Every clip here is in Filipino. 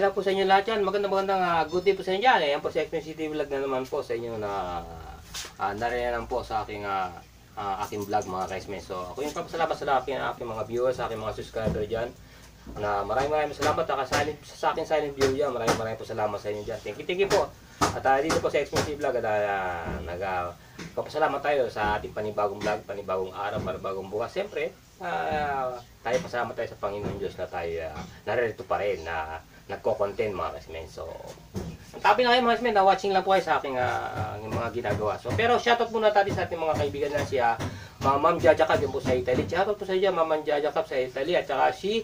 Hello po sa inyo lahat yan. Magandang good day po sa inyo dyan. Ayan po si X-Men City Vlog na naman po sa inyo na nariyan po sa aking aking vlog mga X-Men. So ako yung papasalamat sa aking mga viewers, sa aking mga subscriber dyan. Na maraming salamat sa aking silent view dyan. Maraming po salamat sa inyo dyan. Thank you po. At dito po sa X-Men City Vlog at nagpapasalamat tayo sa ating panibagong vlog, panibagong araw, panibagong bukas. Siyempre, tayo pasalamat tayo sa Panginoon Diyos na tayo naririto pa rin na nagko-content mga X-Men. So, ang tabi na kayo mga X-Men, watching lang po kayo sa aking mga ginagawa. So, pero shoutout muna tayo sa ating mga kaibigan na si Ma'am Jaja Cap po sa Italy. Shoutout po sa iyo, Ma'am Jaja Cap sa Italy. At saka si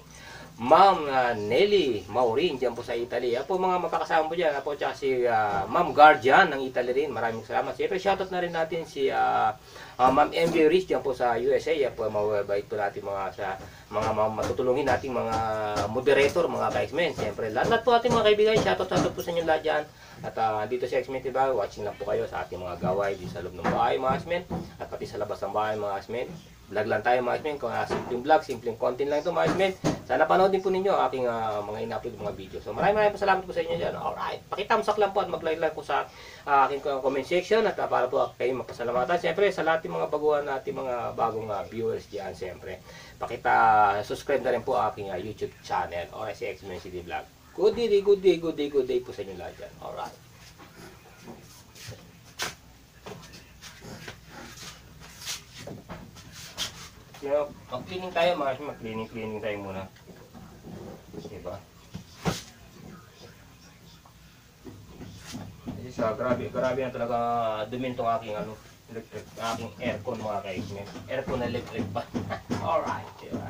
Ma'am Nelly Maurin dyan po sa Italy. Yan po mga magkakasama po dyan. Po, tsaka si Ma'am Guardian ng Italy rin. Maraming salamat. Siyempre, shoutout na rin natin si Ma'am MV Rich dyan po sa USA. Yan po, mababait po natin mga matutulungin nating mga moderator, mga ka-X-Men. Siyempre, lahat po ating mga kaibigan. Shoutout po sa inyo lahat dyan. At dito sa X-Men TV, watching lang po kayo sa ating mga gaway dito sa loob ng bahay, mga X-Men. At pati sa labas ng bahay, mga X-Men. Vlog lang tayo mga X-Men, kung simpleng vlog, simpleng content lang ito mga X-Men. Sana panoodin po ninyo aking mga in-upload mga video. So maraming po salamat po sa inyo dyan. Alright, pakithamsak lang po at mag-like lang po sa aking comment section at para po kayo magpasalamatan. Siyempre sa lahat ng mga baguhan natin, mga bagong viewers dyan, siyempre. Subscribe na rin po aking YouTube channel or si X-Men City Vlog. Good day po sa inyo lahat dyan. Alright. So, mag-cleaning tayo mga X-Men, mag-cleaning tayo muna. Diba? Kasi grabe na talaga dumin itong aking aking aircon mga X-Men. Aircon electric pa. Alright, diba?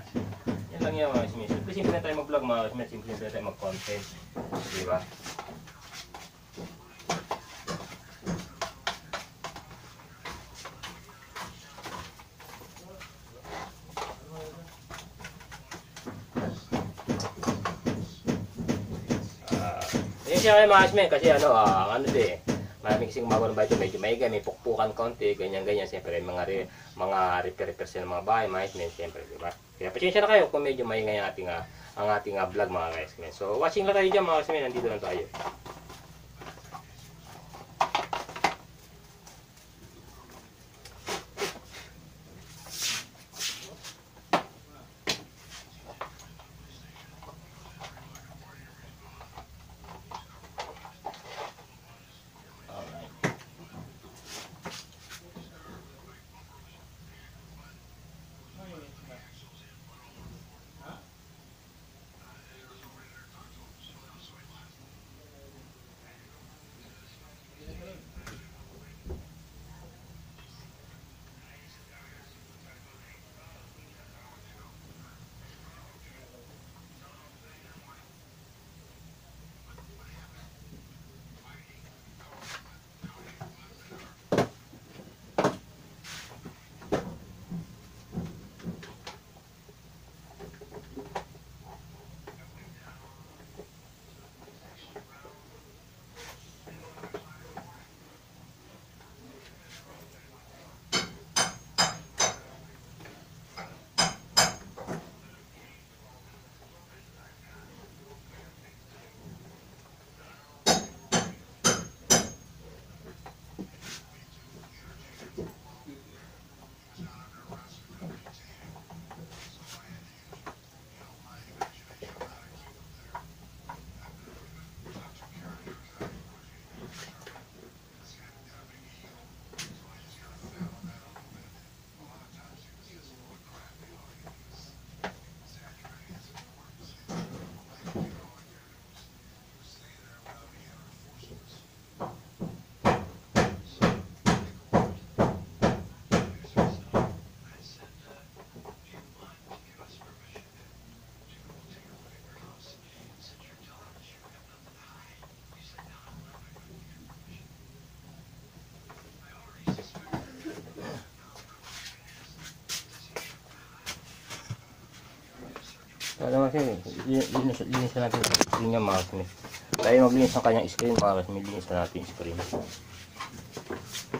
Yan lang yan mga X-Men. Simple na tayo mag-vlog mga X-Men, simple na tayo mag-content. Diba? Siya kayo mga X-Men kasi maraming kasing gumagawa ng bahay ito, medyo may pukpukan konti, ganyan-ganyan, siyempre mga repair sila ng mga bahay, mga X-Men, siyempre, diba? Kaya pasensya na kayo kung medyo maingay ang ating vlog mga X-Men. So watching lang tayo dyan mga X-Men, nandito lang tayo. Alam mo kasi, linis na natin yung screen niya mga X-Men. Tayo maglinis ng kanyang screen mga X-Men, linis na natin yung screen.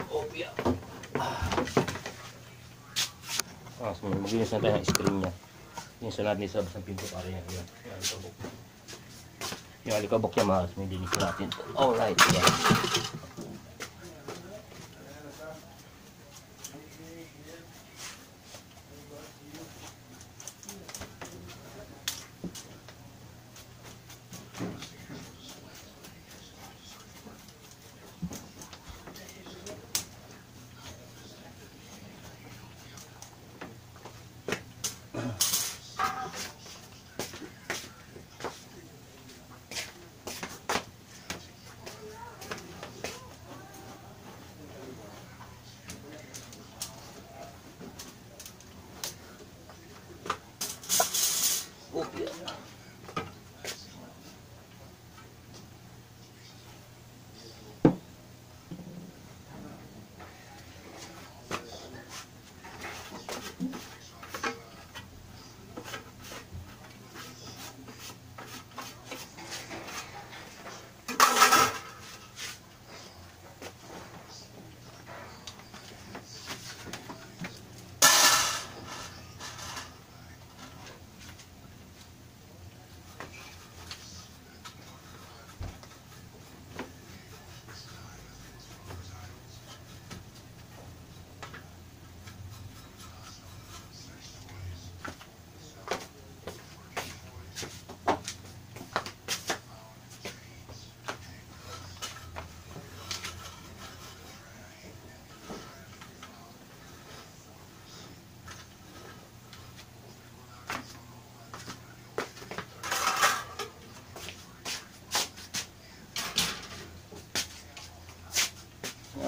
Oh, yeah. Maglinis na tayo ng screen niya. Linis na natin sa labas ng pinto para yan. Yan, tabok. Yung alikabok niya mga kasme, linisin natin. Alright, yan. Okay.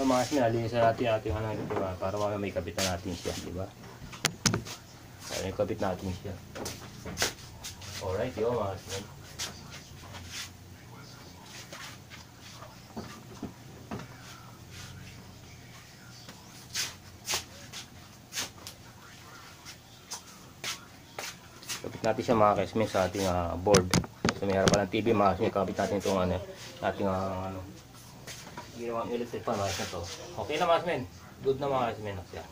Mga kasme, nalinisan natin ating ano, diba? Para mamaya may kabit na natin siya, diba? Para may kabit natin siya. Alright, yun mga kasme. Kabit natin siya mga kasme sa ating board. So may harapan ng TV mga kasme, kabit natin itong ano, ating ano, ginawang electric fan mga kasme to. Okay na mga kasme, good na mga kasme na siya.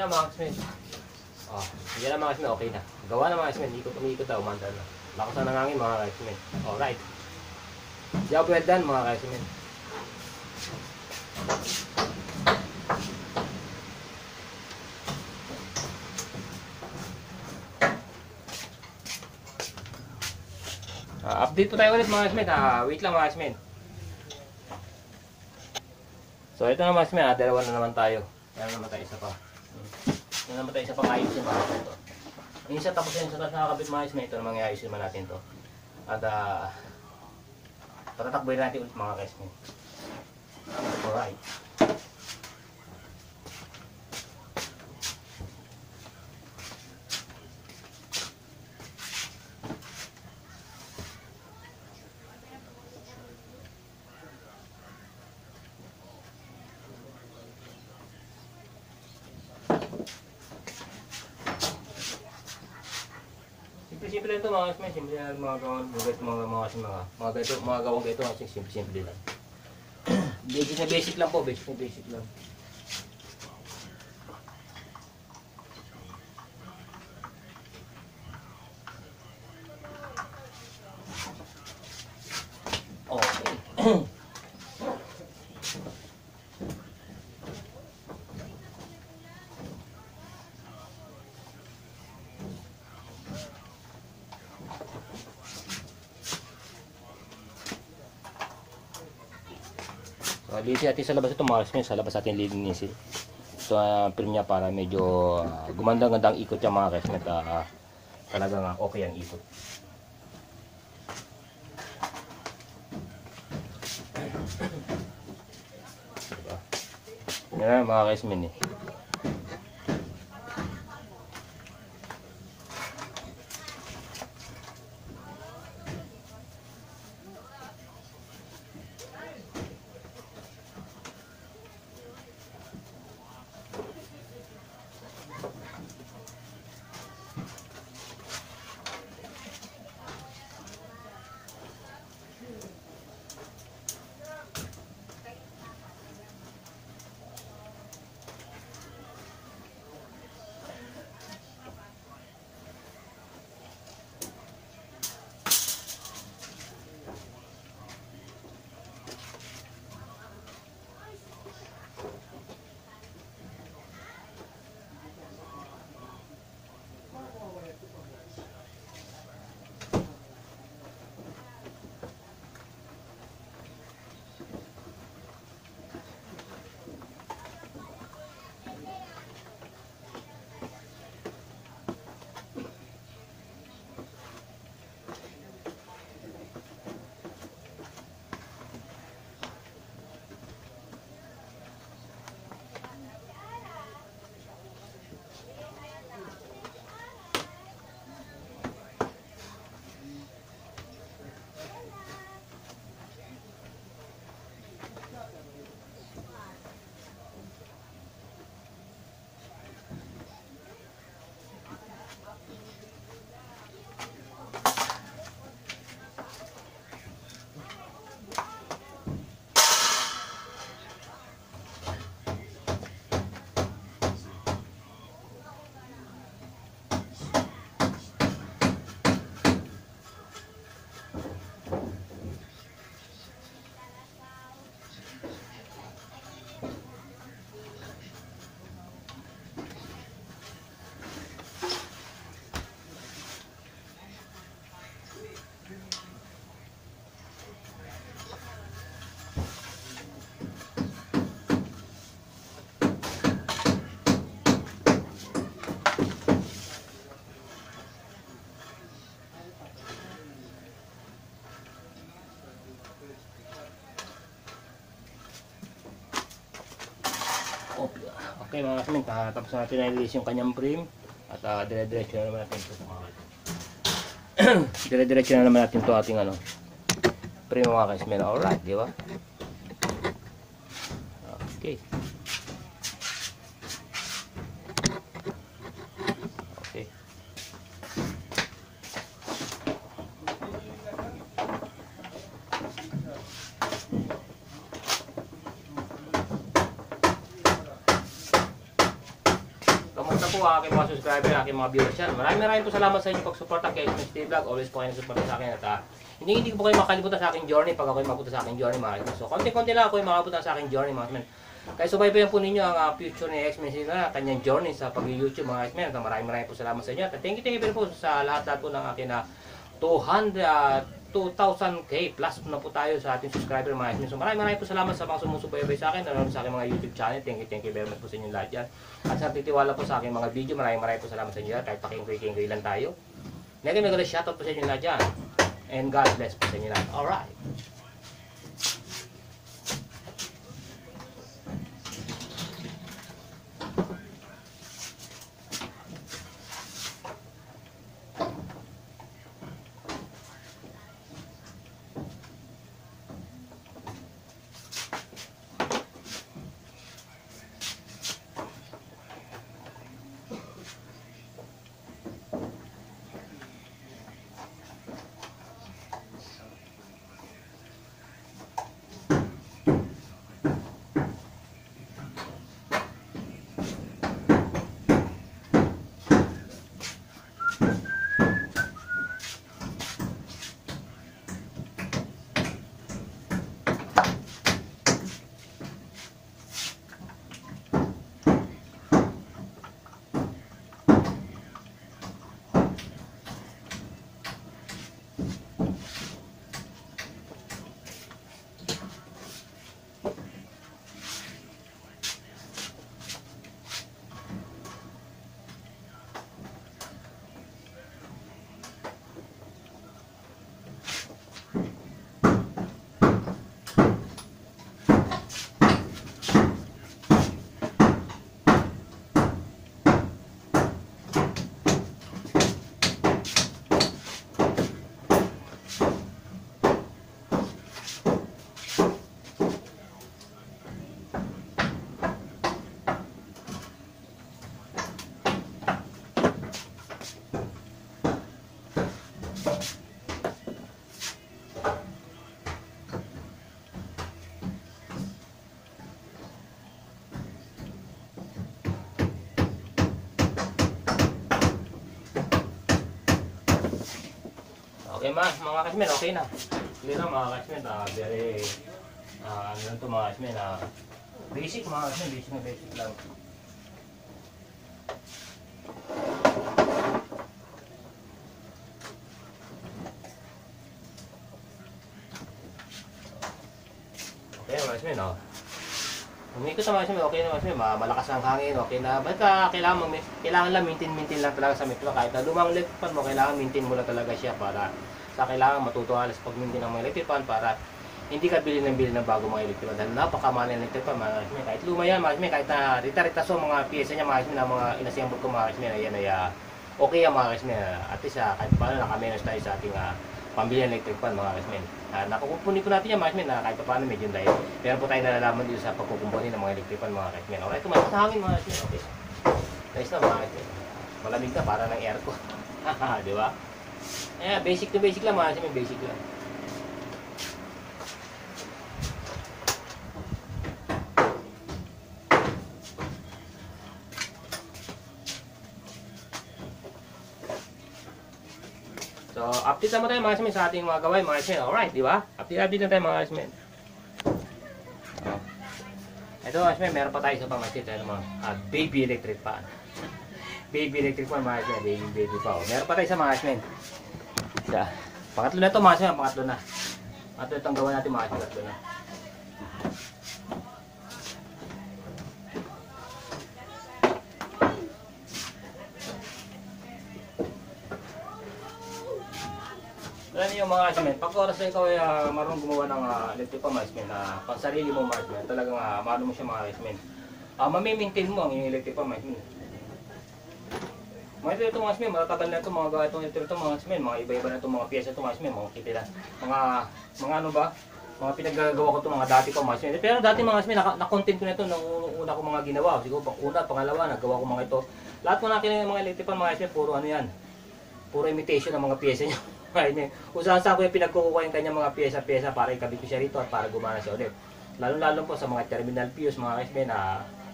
na mga kasmen. Oh, yan na mga kasmen, okay na. Gawa na mga kasmen, umikot daw, umandar na. Lakas na nangangin mga kasmen. Alright. Job well done mga kasmen. Update po tayo ulit mga kasmen. Wait lang mga kasmen. So ito na mga kasmen, dalawa na naman tayo. Meron naman tayo isa pa. Meron naman tayo isa pang ayusin mga kasmen to. Yung isa tapos yun, sa taas nakakabit mga kasmen, ito namang ayusin naman natin to. At patatakboy natin ulit mga kasmen. Alright. Simple lang ito mga kasmen, simple lang mga gawang ganito kasi simple lang. Basic lang po, basic lang. Okay. Linisin natin sa labas ito mga kasmen, sa labas natin linisin. Ito film niya para medyo gumanda-gandang ikot yung mga kasmen. Talagang okay ang ikot. Diba? Yan mga kasmen eh. Okay mga kasmen, tapos natin na-release yung kanyang frame at dire-diretso na naman natin ito. Dire-diretso na naman natin ito ating frame mga kasmen. Alright, di ba? Okay. Okay. po aking mga subscriber, aking mga viewers yan. Maraming po salamat sa inyo pag-suporta kay X-Men Steve Vlog. Always po kayo nag-suporta sa akin at hindi ko po kayo makalimutan sa aking journey pag ako mapunta sa aking journey mga X-Men. So konti-konti lang ako yung makapunta sa aking journey mga X-Men. Kaya subaybayan po ninyo ang future ni X-Men Steve na kanyang journey sa pag-YouTube mga X-Men. At maraming po salamat sa inyo. At thank you very po sa lahat po ng akin na 2,000k plus na po tayo sa ating subscriber mga X-Men. So maraming po salamat sa mga sumusubaybay sa akin, nanonood sa aking mga YouTube channel. Thank you very much po sa inyo lahat yan. At sa titiwala po sa aking mga video, maraming po salamat sa inyo kahit paking-kring lang tayo. Ngayon may shoutout po sa inyo lahat yan. And God bless po sa inyo lahat. Alright. Okay mga kasmen, okay na. Clear na mga kasmen, very, ano lang ito mga kasmen, basic mga kasmen, basic lang. Okay mga kasmen, umikot na mga kasmen, okay na mga kasmen, malakas ang hangin, okay na. Basta kailangan lang maintain lang talaga sa metro. Kahit na lumang electric fan mo, kailangan maintain mo lang talaga siya para kailangan matuto alas pag maintain ng mga electric fan para hindi ka bili ng bago mga electric fan. Dahil napakamahal ng electric fan mga kasmen. Kahit luma yan mga kasmen, kahit na rita-ritaso mga pyesa niya mga kasmen, mga inassemble ko mga kasmen, ayan ay okay yan mga kasmen. At least kahit paano nakamenos tayo sa ating pambili ng electric fan mga kasmen. Nakukumpuni ko natin yan mga kasmen, kahit paano medyo dahil. Meron po tayo nalalaman dito sa pagkukumpuni ng mga electric fan mga kasmen. Alright, tumalas na hangin mga kasmen. Okay. Nice na mga kasmen. Malamig na para ng aircon. Di ba? Basic to basic lang mga kasmen, basic lang. So, update naman tayo mga kasmen sa ating mga gawain mga kasmen. Alright, di ba? Update na tayo mga kasmen. Ito mga kasmen, meron pa tayo sa pamasit. Baby electric fan. Baby electric fan mga kasmen. Baby pa. Meron pa tayo sa mga kasmen. Pangatlo na ito mga kasmen. Pangatlo na. At itong gawa natin mga kasmen. Pangatlo na. Alam niyo mga kasmen, pag oras na ikaw ay marunong gumawa ng electric fan mga kasmen, pang sarili mo mga kasmen, talagang marunong mo siya mga kasmen. Mamimaintain mo ang electric fan mga kasmen. Mga ito mga kasmen, matatagal na ito mga gawa itong electric fan mga kasmen, mga iba-iba na itong mga piyesa ito mga kasmen, mga kitila, mga ano ba, mga pinaggagawa ko itong mga dati ko mga kasmen. Pero dati mga kasmen, na-content ko na ito nung una ko mga ginawa, siguro pang una, pangalawa, nagawa ko mga ito. Lahat ko nakin ng mga electric fan mga kasmen, puro ano yan, puro imitation ng mga piyesa niya. Kung saan ko yung pinagkukuha yung kanyang mga piyesa-piyesa para ikabit ko siya rito at para gumana siya ulit. Lalo-lalo po sa mga terminal fuse mga kasmen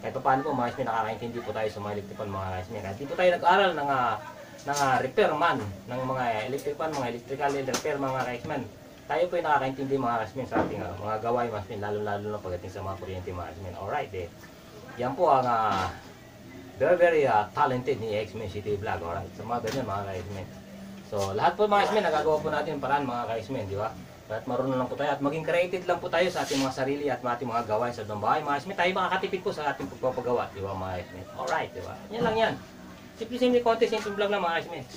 kahit pa paano po mga guys, nakakaintindi po tayo sa mga electric fan mga guys. At di po tayo nag-aral ng repairman ng mga electric fan, mga electrical repair mga guys. Tayo po ay nakakaintindi mga guys sa ating mga gawain mga guys, lalo na pagdating sa mga kuryente mga guys. Alright, yan po ang very talented ni X-Men City Vlog. Alright, sa mga ganyan mga guys. So lahat po mga guys, nagagawa po natin ng paraan mga guys, di ba? At marunong lang po tayo at maging creative lang po tayo sa ating mga sarili at ating mga gawain sa bahay mga guys. Tayo makakatipid po sa ating pagpapagawa, di ba mga guys? Alright, di ba? Yan lang yan. Simple konti, simple vlog lang mga guys. Mga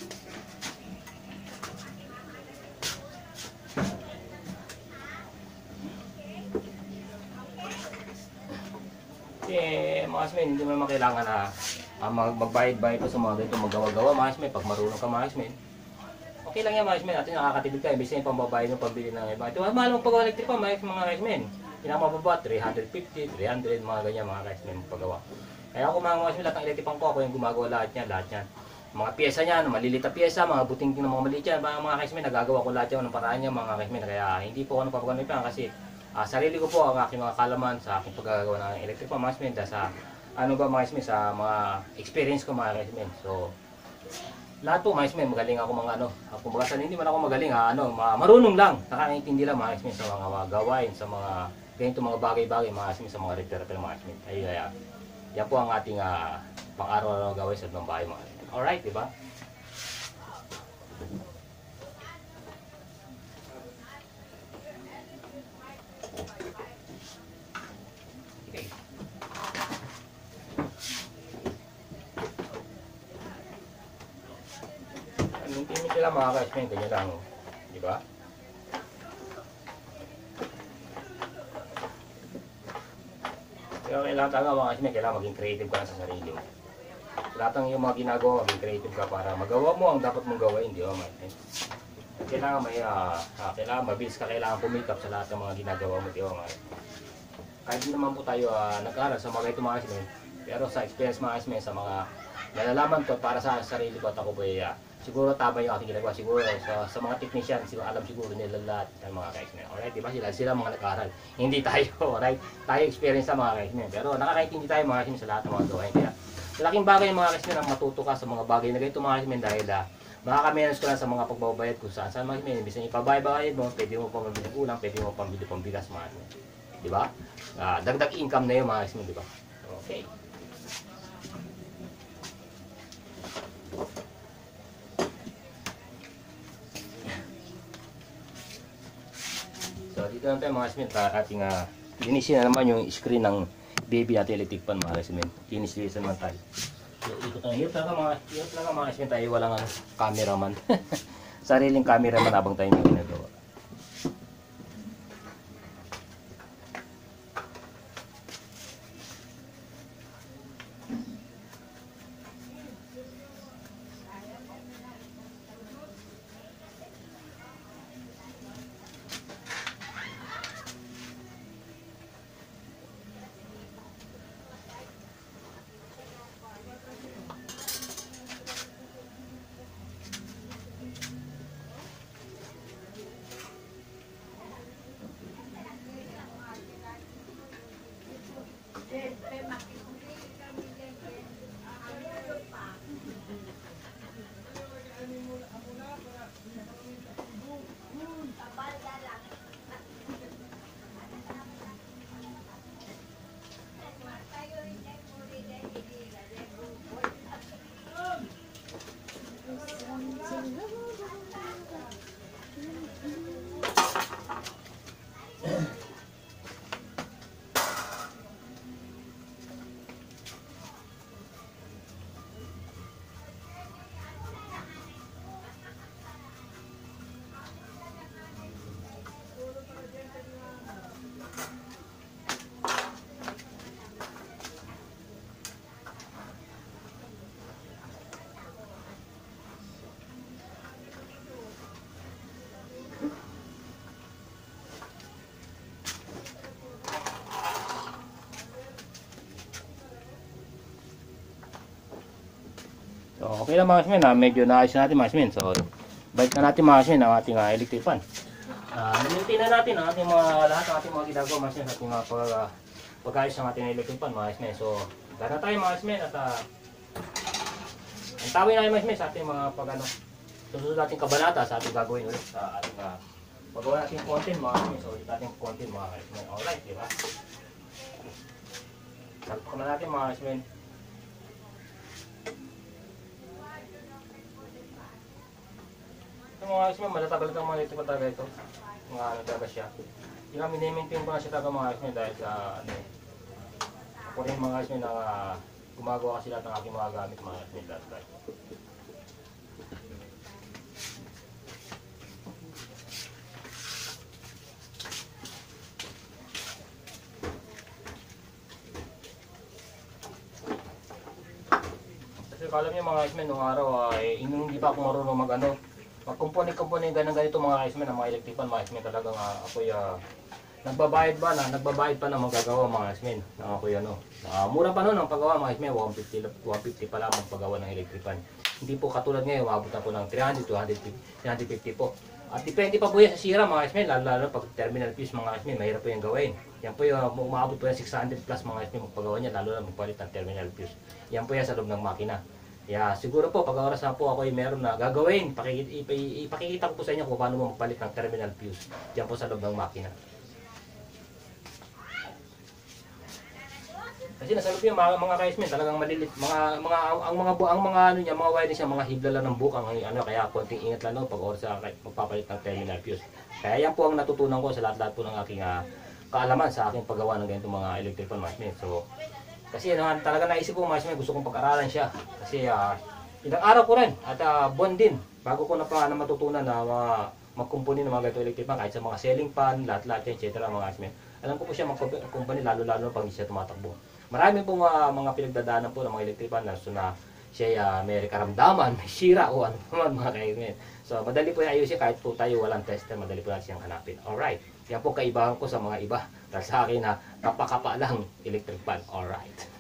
guys, hindi mo naman kailangan na magbayad-bayad po sa mga ganito magawa-gawa mga guys. Pag marunong ka mga guys, okay lang yan mga guys, natin nakakatipid ka, imbis na yung pambabayad ng pambili ng iba. Ito, mahal mong pagawa electric pa mga guys, pinakamababa, 350, 300, mga ganyan mga guys, pagawa. Kaya ako mga guys, lahat ng electric pang ko, ako yung gumagawa lahat yan. Mga pyesa niyan, maliliit na pyesa, mga buting ng mga maliit yan, mga guys, nagagawa ko lahat yan ng paraan niya mga guys, kaya hindi po ako napapagawa pa kasi sarili ko po ang aking mga kalaman sa aking paggagawa ng electric pa mga guys, sa ano ba mga guys, sa mga experience ko mga guys. So, lahat po mga guys, magaling ako mga kumbaga sa hindi man ako magaling marunong lang, nakakaintindi lang mga guys sa mga gawain, sa mga ganito mga bagay-bagay mga guys, sa mga repair mga guys. Ay yan po ang ating pang-araw-araw gawain sa mga bahay mga guys. Alright, di ba? Okay. Anong sila mga guys, ganyan lang, di ba? Kaya kailangan talaga mga guys, kailangan maging creative ka sa sarili mo. Lahat ng yung mga ginagawa, maging creative ka para magawa mo ang dapat mong gawain, di ba? Kailangan kailangan mabilis ka, kailangan pumikap sa lahat ng mga ginagawa mo, di ba? Kahit di naman po tayo nag-aral sa mga ito mga guys, pero sa experience mga guys, sa mga nalalaman ko para sa sarili ko at ako po siguro tama yung aking ginagawa, siguro sa mga technician, alam siguro nila lahat ng mga guys. Alright, di ba? Sila mga nag-aral, hindi tayo, alright? Tayo experience sa mga guys, pero nakakaintindi tayo mga guys sa lahat ng mga gawain. Kaya laking bagay mga guys na matuto ka sa mga bagay na ganito mga guys, dahil makaka-manage ko lang sa mga pagbabayad kung saan mga guys, imbis na ipabayad mo, pwede mo pang mabili ulam, pwede mo pang bili pambigas mga guys. Di ba? Dagdag income na yun mga guys, di ba? Okay. So dito na tayo mga guys, ating linisin na naman yung screen ng baby natin electric fan mga guys. Linis-linisan naman tayo. So ikot ang hirap talaga mga guys, tayo walang cameraman. Sariling cameraman habang tayo may ginagawa. So, okay lang mga kasmin, medyo naayos natin mga kasmin. So, balik na natin mga kasmin ang ating electric fan. Nililitin na natin ang ating mga lahat ng ating mga ginagawa mga kasmin, ating mga pag-ayos ng ating electric pan mga guys. So, dahil na tayo mga guys at ang tawin namin mga guys sa ating mga susunod nating kabanata sa ating gagawin ulit sa ating pagawa natin content mga guys. So, ulit natin content mga guys. Alright, di ba? Salpak na natin mga guys. Ito mga guys, malatagal ng mga electric pan talaga ito. Mga ano talaga siya. Hindi kami ni-maintain ko na siya talaga mga guys dahil sa ako rin mga guys na gumagawa kasi lahat ng aking mga gamit mga guys lahat. Kasi alam niyo mga guys nung araw ay hindi pa ako marunong magkumpuni-kumpuni ganito mga guys ng mga electric pan mga guys talagang ako'y nagbabayad pa na magagawa mga guys na ako'y mura pa noon ang paggawa mga guys 150 pa lang ang paggawa ng electric pan. Hindi po katulad ngayon umabot na po ng 300 250 po. At depende pa po yan sa sira mga guys lalo pag terminal fuse mga guys mahirap po yung gawin. Yan po yung umabot po yan 600 plus mga guys magpagawa niya lalo na magpalit ng terminal fuse. Yan po yan sa loob ng makina. Siguro po pag oras na po ako ay meron na gagawin, ipakikita ko po sa inyo kung paano mo magpalit ng terminal fuse diyan po sa loob ng makina. Kasi nasa loob yung mga guys talagang malilit, mga wiring siya, mga hibla lang ng bukang kaya konting ingat lang pag oras na magpapalit ng terminal fuse. Kaya yan po ang natutunan ko sa lahat po ng aking kaalaman sa aking paggawa ng ganitong mga electric pan mga. So kasi talaga naisip ko mga gusto kong pag-aralan siya. Kasi ilang araw ko rin at buwan din bago ko na matutunan na magkumpuni ng mga ganito electric pan kahit sa mga ceiling fan, lahat etc. mga guys. Alam ko po siya magkumpuni lalo pag hindi siya tumatakbo. Marami pong mga pinagdadaanan po ng mga electric pan na siya may karamdaman, may sira o ano naman mga guys. So madali po yung ayusin kahit po tayo walang tester, madali po natin siyang hanapin. Alright. Yan po kaibahan ko sa mga iba. Dahil sa akin kapakapa lang electric pan. Alright.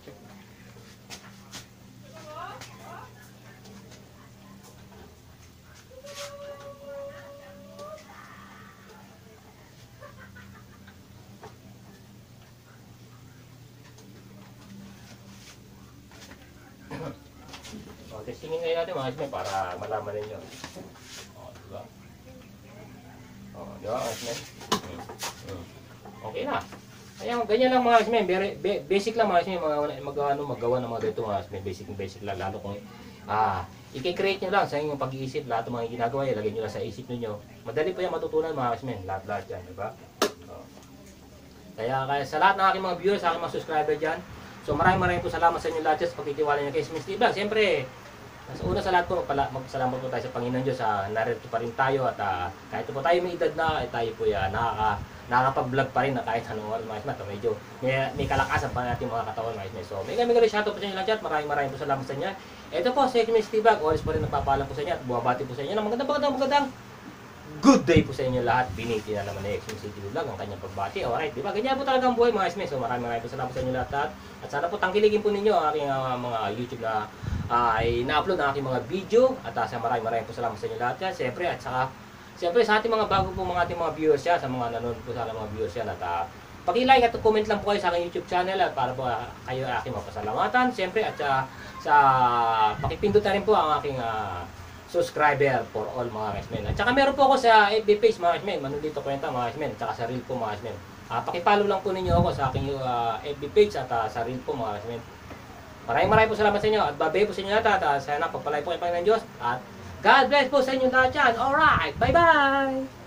Testingin ngayon natin mga guys para malaman ninyo. Diba? Diba mga guys? Okay na. Ayan, ganyan lang mga guys, basic lang mga guys, magawa ng mga ganito mga guys, basic lang, lalo kung i-create nyo lang sa inyong pag-iisip, lahat ng mga ginagawa, ilagay nyo lang sa isip nyo. Madali po yan matutunan mga guys, lahat yan, diba? Kaya sa lahat ng aking mga viewers, sa aking mga subscriber dyan, so maraming po salamat sa inyo lahat sa pagtitiwala nyo kay Smith Steve Vlog. Siyempre, una sa lahat po, magpasalamat po tayo sa Panginoon Diyos. Narito pa rin tayo at kahit po tayo may edad na, tayo po nakakapag-vlog pa rin na kahit anong oras mga guys. Medyo may kalakasan pa natin mga katawan mga guys. So may kami shoutout po sa inyo lang chat. Maraming po salamat sa inyo. Ito po si Smith Steve Vlog. Always po rin nagpapaalam po sa inyo at buwabati po sa inyo ng magandang good day po sa inyo lahat. Biniti na naman ni Smith Steve Vlog ang kanyang pagbati. Alright, di ba? Ganyan po talaga ang buhay mga guys. So maraming po salamat sa inyo lahat. At sana po tangkiligin po ninyo ang aking mga YouTube na ay na-upload ang aking mga video. At sa maraming po salamat sa inyo lahat yan. Siyempre sa ating mga bago po ating mga viewers yan, sa mga nanonood po sa mga viewers yan. At paki-like at comment lang po kayo sa aking YouTube channel para po kayo aking mapasalamatan. Siyempre at sa pakipindot na rin po ang aking subscriber for all mga guys. At saka meron po ako sa FB page mga guys. Manulito kwenta mga guys. At saka sa reel po mga guys. Pakipollow lang po ninyo ako sa aking FB page at sa reel po mga guys. Maraming po salamat sa inyo at babay po sa inyo lahat at sana pagpalay po kayo Panginoon Diyos at God bless po sa inyo lahat yan. Alright, bye bye!